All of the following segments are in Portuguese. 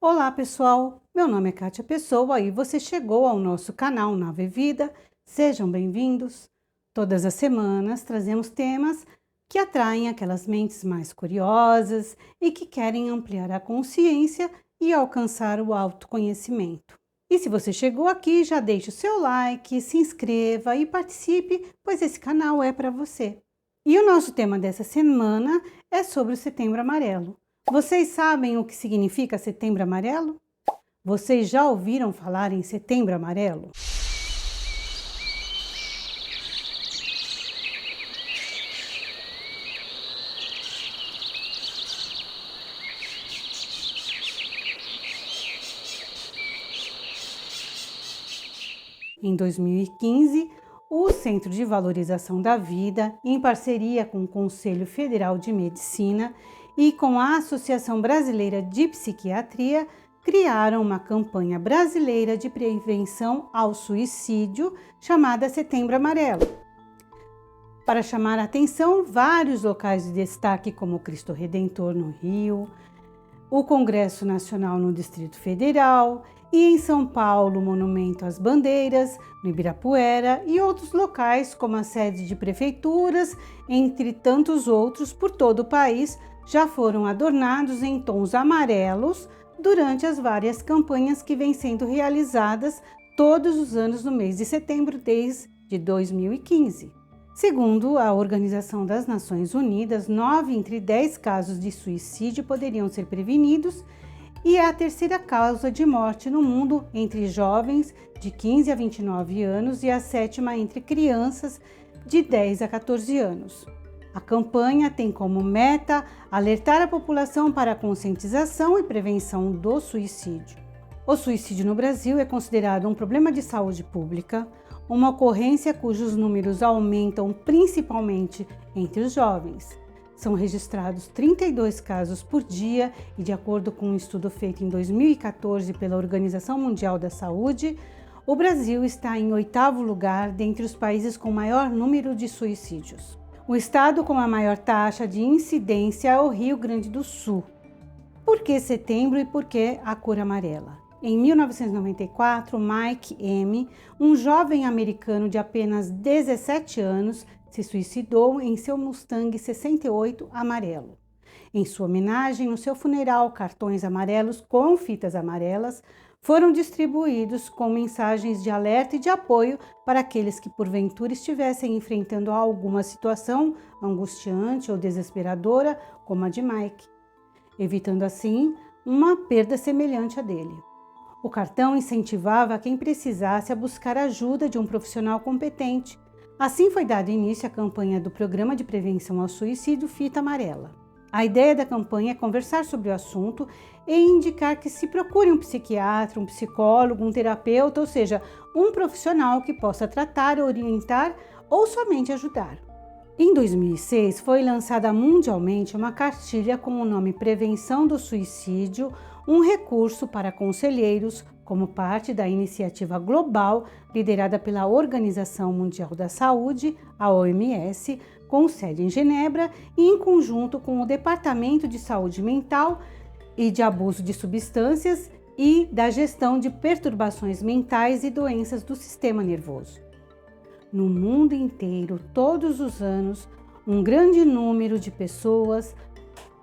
Olá pessoal, meu nome é Kátia Pessoa e você chegou ao nosso canal Nave Vida. Sejam bem-vindos. Todas as semanas trazemos temas que atraem aquelas mentes mais curiosas e que querem ampliar a consciência e alcançar o autoconhecimento. E se você chegou aqui, já deixe o seu like, se inscreva e participe, pois esse canal é para você. E o nosso tema dessa semana é sobre o Setembro Amarelo. Vocês sabem o que significa Setembro Amarelo? Vocês já ouviram falar em Setembro Amarelo? Em 2015, o Centro de Valorização da Vida, em parceria com o Conselho Federal de Medicina e com a Associação Brasileira de Psiquiatria, criaram uma campanha brasileira de prevenção ao suicídio chamada Setembro Amarelo. Para chamar a atenção, vários locais de destaque, como o Cristo Redentor no Rio, o Congresso Nacional no Distrito Federal e em São Paulo, o Monumento às Bandeiras, no Ibirapuera e outros locais, como a sede de prefeituras, entre tantos outros por todo o país, já foram adornados em tons amarelos durante as várias campanhas que vêm sendo realizadas todos os anos no mês de setembro desde 2015. Segundo a Organização das Nações Unidas, 9 entre 10 casos de suicídio poderiam ser prevenidos e é a terceira causa de morte no mundo entre jovens de 15 a 29 anos e a sétima entre crianças de 10 a 14 anos. A campanha tem como meta alertar a população para a conscientização e prevenção do suicídio. O suicídio no Brasil é considerado um problema de saúde pública, uma ocorrência cujos números aumentam principalmente entre os jovens. São registrados 32 casos por dia e, de acordo com um estudo feito em 2014 pela Organização Mundial da Saúde, o Brasil está em 8º lugar dentre os países com maior número de suicídios. O estado com a maior taxa de incidência é o Rio Grande do Sul. Por que setembro e por que a cor amarela? Em 1994, Mike M., um jovem americano de apenas 17 anos, se suicidou em seu Mustang 68 amarelo. Em sua homenagem, no seu funeral, cartões amarelos com fitas amarelas foram distribuídos com mensagens de alerta e de apoio para aqueles que porventura estivessem enfrentando alguma situação angustiante ou desesperadora, como a de Mike, evitando assim uma perda semelhante à dele. O cartão incentivava quem precisasse a buscar a ajuda de um profissional competente. Assim foi dado início à campanha do Programa de Prevenção ao Suicídio Fita Amarela. A ideia da campanha é conversar sobre o assunto e indicar que se procure um psiquiatra, um psicólogo, um terapeuta, ou seja, um profissional que possa tratar, orientar ou somente ajudar. Em 2006, foi lançada mundialmente uma cartilha com o nome Prevenção do Suicídio, um recurso para conselheiros, como parte da iniciativa global liderada pela Organização Mundial da Saúde, a OMS, com sede em Genebra e em conjunto com o Departamento de Saúde Mental e de Abuso de Substâncias e da Gestão de Perturbações Mentais e Doenças do Sistema Nervoso. No mundo inteiro, todos os anos, um grande número de pessoas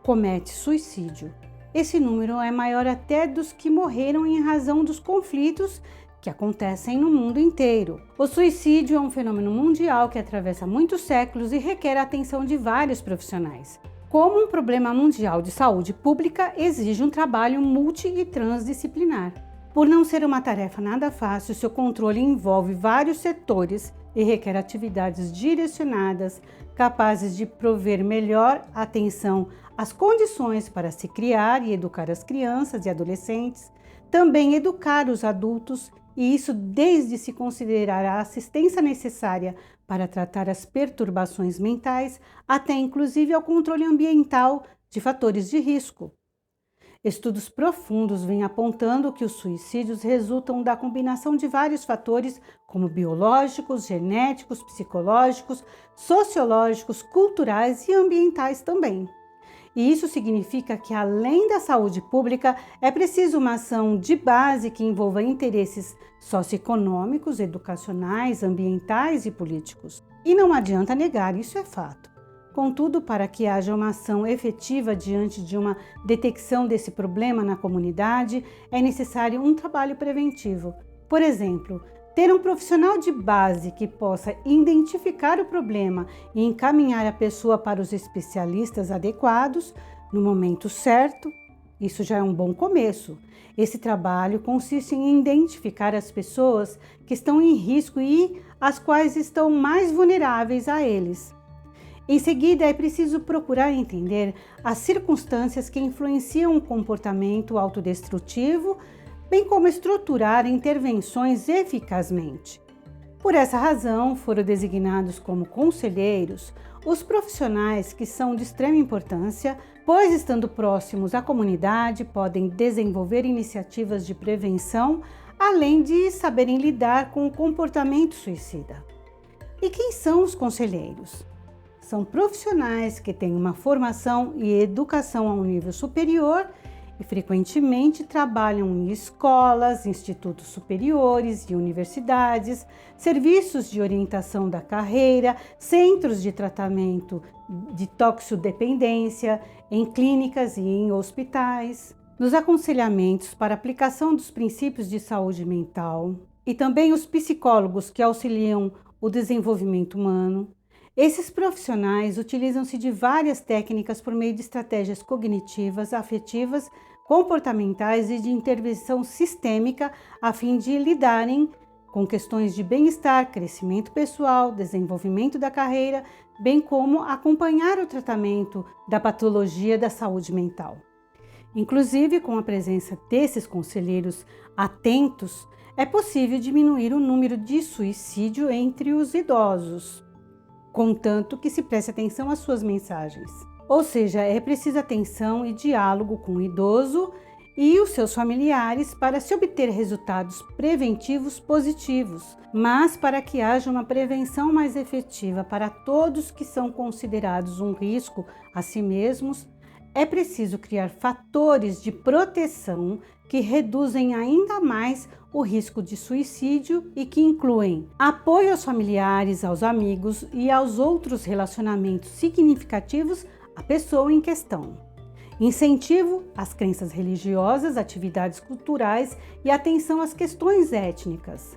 comete suicídio. Esse número é maior até dos que morreram em razão dos conflitos que acontecem no mundo inteiro. O suicídio é um fenômeno mundial que atravessa muitos séculos e requer a atenção de vários profissionais. Como um problema mundial de saúde pública, exige um trabalho multi e transdisciplinar. Por não ser uma tarefa nada fácil, seu controle envolve vários setores e requer atividades direcionadas, capazes de prover melhor atenção às condições para se criar e educar as crianças e adolescentes, também educar os adultos, e isso desde se considerar a assistência necessária para tratar as perturbações mentais, até inclusive ao controle ambiental de fatores de risco. Estudos profundos vêm apontando que os suicídios resultam da combinação de vários fatores, como biológicos, genéticos, psicológicos, sociológicos, culturais e ambientais também. E isso significa que, além da saúde pública, é preciso uma ação de base que envolva interesses socioeconômicos, educacionais, ambientais e políticos. E não adianta negar, isso é fato. Contudo, para que haja uma ação efetiva diante de uma detecção desse problema na comunidade, é necessário um trabalho preventivo. Por exemplo, ter um profissional de base que possa identificar o problema e encaminhar a pessoa para os especialistas adequados no momento certo, isso já é um bom começo. Esse trabalho consiste em identificar as pessoas que estão em risco e as quais estão mais vulneráveis a eles. Em seguida, é preciso procurar entender as circunstâncias que influenciam o comportamento autodestrutivo, bem como estruturar intervenções eficazmente. Por essa razão, foram designados como conselheiros os profissionais que são de extrema importância, pois, estando próximos à comunidade, podem desenvolver iniciativas de prevenção, além de saberem lidar com o comportamento suicida. E quem são os conselheiros? São profissionais que têm uma formação e educação a um nível superior e frequentemente trabalham em escolas, institutos superiores e universidades, serviços de orientação da carreira, centros de tratamento de toxicodependência, em clínicas e em hospitais, nos aconselhamentos para aplicação dos princípios de saúde mental e também os psicólogos que auxiliam o desenvolvimento humano. Esses profissionais utilizam-se de várias técnicas por meio de estratégias cognitivas, afetivas, comportamentais e de intervenção sistêmica a fim de lidarem com questões de bem-estar, crescimento pessoal, desenvolvimento da carreira, bem como acompanhar o tratamento da patologia da saúde mental. Inclusive, com a presença desses conselheiros atentos, é possível diminuir o número de suicídio entre os idosos, contanto que se preste atenção às suas mensagens. Ou seja, é preciso atenção e diálogo com o idoso e os seus familiares para se obter resultados preventivos positivos, mas para que haja uma prevenção mais efetiva para todos que são considerados um risco a si mesmos, é preciso criar fatores de proteção que reduzem ainda mais o risco de suicídio e que incluem apoio aos familiares, aos amigos e aos outros relacionamentos significativos à pessoa em questão. Incentivo às crenças religiosas, atividades culturais e atenção às questões étnicas.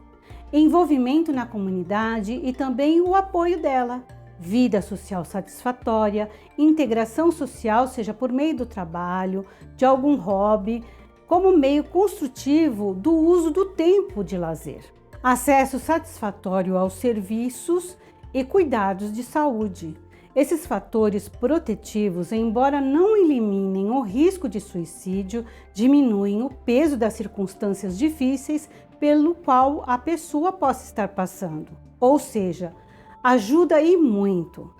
Envolvimento na comunidade e também o apoio dela. Vida social satisfatória, integração social, seja por meio do trabalho, de algum hobby, como meio construtivo do uso do tempo de lazer. Acesso satisfatório aos serviços e cuidados de saúde. Esses fatores protetivos, embora não eliminem o risco de suicídio, diminuem o peso das circunstâncias difíceis pelo qual a pessoa possa estar passando. Ou seja, ajuda e muito.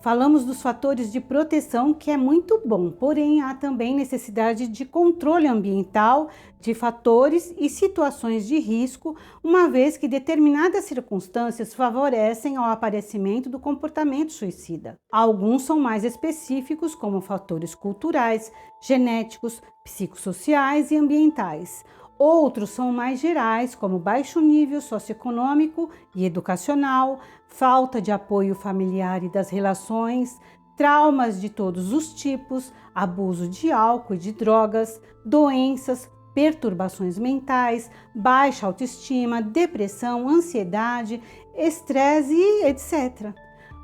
Falamos dos fatores de proteção, que é muito bom, porém há também necessidade de controle ambiental de fatores e situações de risco, uma vez que determinadas circunstâncias favorecem ao aparecimento do comportamento suicida. Alguns são mais específicos, como fatores culturais, genéticos, psicossociais e ambientais. Outros são mais gerais, como baixo nível socioeconômico e educacional, falta de apoio familiar e das relações, traumas de todos os tipos, abuso de álcool e de drogas, doenças, perturbações mentais, baixa autoestima, depressão, ansiedade, estresse e etc.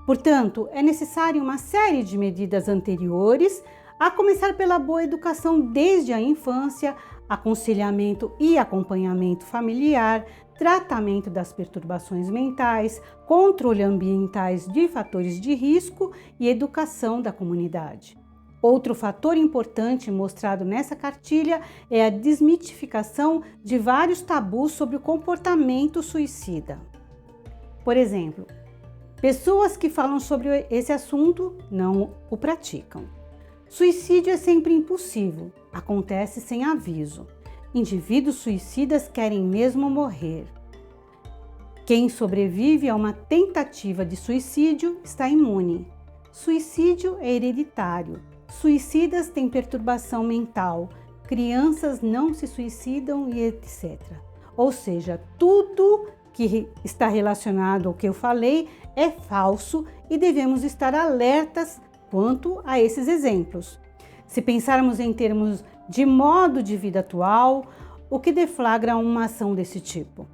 Portanto, é necessário uma série de medidas anteriores, a começar pela boa educação desde a infância, aconselhamento e acompanhamento familiar, tratamento das perturbações mentais, controle ambientais de fatores de risco e educação da comunidade. Outro fator importante mostrado nessa cartilha é a desmitificação de vários tabus sobre o comportamento suicida. Por exemplo, pessoas que falam sobre esse assunto não o praticam. Suicídio é sempre impossível, acontece sem aviso. Indivíduos suicidas querem mesmo morrer. Quem sobrevive a uma tentativa de suicídio está imune. Suicídio é hereditário. Suicidas têm perturbação mental, crianças não se suicidam e etc. Ou seja, tudo que está relacionado ao que eu falei é falso e devemos estar alertas quanto a esses exemplos. Se pensarmos em termos de modo de vida atual, o que deflagra uma ação desse tipo?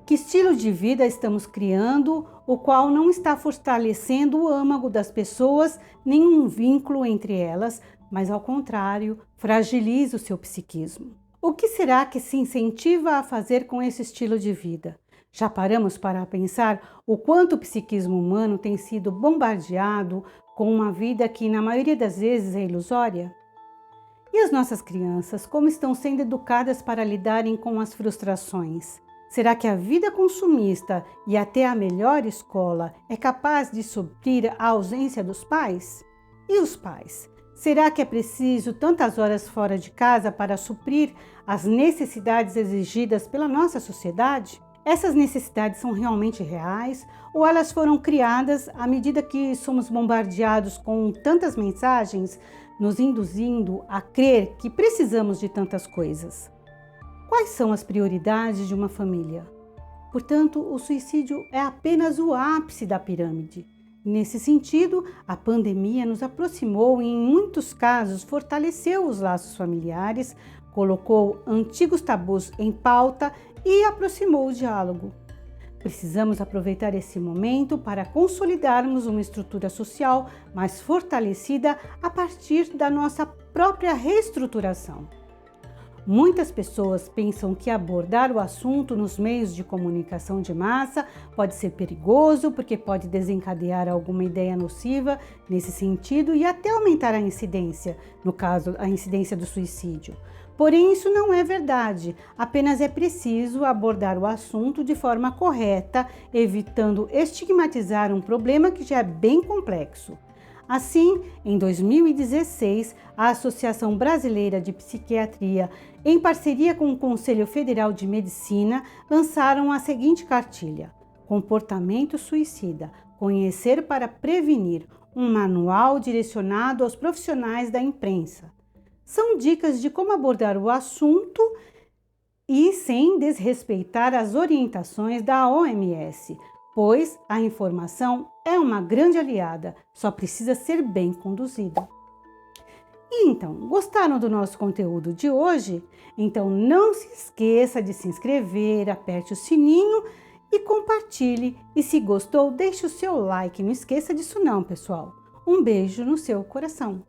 Que estilo de vida estamos criando, o qual não está fortalecendo o âmago das pessoas, nenhum vínculo entre elas, mas ao contrário, fragiliza o seu psiquismo. O que será que se incentiva a fazer com esse estilo de vida? Já paramos para pensar o quanto o psiquismo humano tem sido bombardeado com uma vida que, na maioria das vezes, é ilusória? E as nossas crianças, como estão sendo educadas para lidarem com as frustrações? Será que a vida consumista e até a melhor escola é capaz de suprir a ausência dos pais? E os pais? Será que é preciso tantas horas fora de casa para suprir as necessidades exigidas pela nossa sociedade? Essas necessidades são realmente reais ou elas foram criadas à medida que somos bombardeados com tantas mensagens, nos induzindo a crer que precisamos de tantas coisas? Quais são as prioridades de uma família? Portanto, o suicídio é apenas o ápice da pirâmide. Nesse sentido, a pandemia nos aproximou e, em muitos casos, fortaleceu os laços familiares, colocou antigos tabus em pauta e aproximou o diálogo. Precisamos aproveitar esse momento para consolidarmos uma estrutura social mais fortalecida a partir da nossa própria reestruturação. Muitas pessoas pensam que abordar o assunto nos meios de comunicação de massa pode ser perigoso porque pode desencadear alguma ideia nociva nesse sentido e até aumentar a incidência, no caso, a incidência do suicídio. Porém, isso não é verdade, apenas é preciso abordar o assunto de forma correta, evitando estigmatizar um problema que já é bem complexo. Assim, em 2016, a Associação Brasileira de Psiquiatria, em parceria com o Conselho Federal de Medicina, lançaram a seguinte cartilha: Comportamento Suicida, conhecer para prevenir, um manual direcionado aos profissionais da imprensa. São dicas de como abordar o assunto e sem desrespeitar as orientações da OMS, pois a informação é uma grande aliada, só precisa ser bem conduzida. E então, gostaram do nosso conteúdo de hoje? Então não se esqueça de se inscrever, aperte o sininho e compartilhe. E se gostou, deixe o seu like. Não esqueça disso não, pessoal. Um beijo no seu coração.